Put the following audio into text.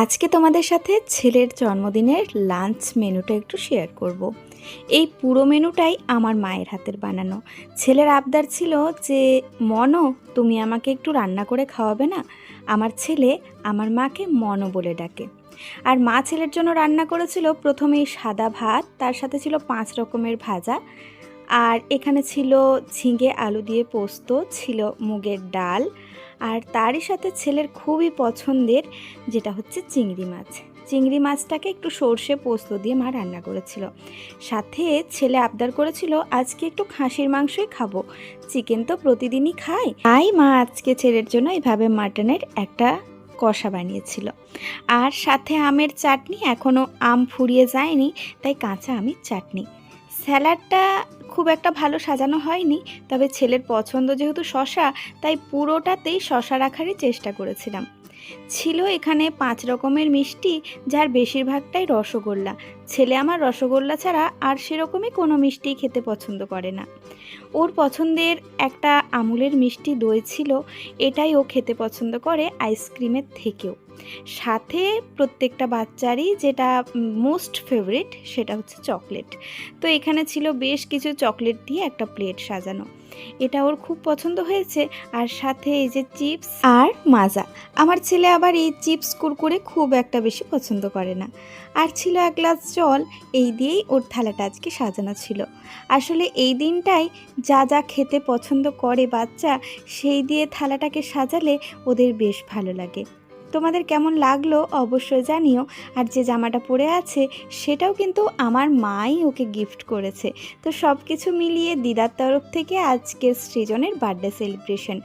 আজকে তোমাদের সাথে ছেলের জন্মদিনের লাঞ্চ মেনুটা একটু শেয়ার করব। এই পুরো মেনুটাই আমার মায়ের হাতের বানানো। ছেলের আবদার ছিল যে মনো, তুমি আমাকে একটু রান্না করে খাওয়াবে না? আমার ছেলে আমার মাকে মনো বলে ডাকে। আর মা ছেলের জন্য রান্না করেছিল প্রথমেই সাদা ভাত, তার সাথে ছিল 5 রকমের ভাজা, আর এখানে ছিল ঝিঙে আলু দিয়ে পোস্ত, ছিল মুগের ডাল, আর তারই সাথে ছেলের খুবই পছন্দের যেটা হচ্ছে চিংড়ি মাছ। চিংড়ি মাছটাকে একটু সর্ষে পোস্ত দিয়ে মা রান্না করেছিল। সাথে ছেলে আবদার করেছিল আজকে একটু খাসির মাংসই খাবো, চিকেন তো প্রতিদিনই খাই। তাই মা আজকে ছেলের জন্য এইভাবে মাটনের একটা কষা বানিয়েছিল। আর সাথে আমের চাটনি, এখনও আম ফুরিয়ে যায়নি তাই কাঁচা আমের চাটনি। স্যালাডটা খুব একটা ভালো সাজানো হয়নি, তবে ছেলের পছন্দ যেহেতু শশা, তাই পুরোটাতেই শশা রাখারই চেষ্টা করেছিলাম। ছিল এখানে 5 রকমের মিষ্টি, যার বেশিরভাগটাই রসগোল্লা। ছেলে আমার রসগোল্লা ছাড়া আর সেরকমই কোনো মিষ্টি খেতে পছন্দ করে না। ওর পছন্দের একটা আমুলের মিষ্টি দই ছিল, এটাই ও খেতে পছন্দ করে আইসক্রিমের থেকেও। সাথে প্রত্যেকটা বাচ্চারই যেটা মোস্ট ফেভারিট সেটা হচ্ছে চকলেট। তো এখানে ছিল বেশ কিছু চকলেট দিয়ে একটা প্লেট সাজানো, এটা ওর খুব পছন্দ হয়েছে। আর সাথে এই যে চিপস আর মাজা। আমার ছেলে আবার এই চিপস কুরকুরে খুব একটা বেশি পছন্দ করে না। আর ছিল এক গ্লাস জল, এই দিয়েই ওর থালাটা আজকে সাজানো ছিল। আসলে এই দিনটাই যা যা খেতে পছন্দ করে বাচ্চা, সেই দিয়ে থালাটাকে সাজালে ওদের বেশ ভালো লাগে। তোমাদের কেমন লাগলো অবশ্যই জানিও। আর যে জামাটা পরে আছে সেটাও কিন্তু আমার মাই ওকে গিফট করেছে। তো সব কিছু মিলিয়ে দিদার তরফ থেকে আজকের সৃজনের বার্থডে সেলিব্রেশন।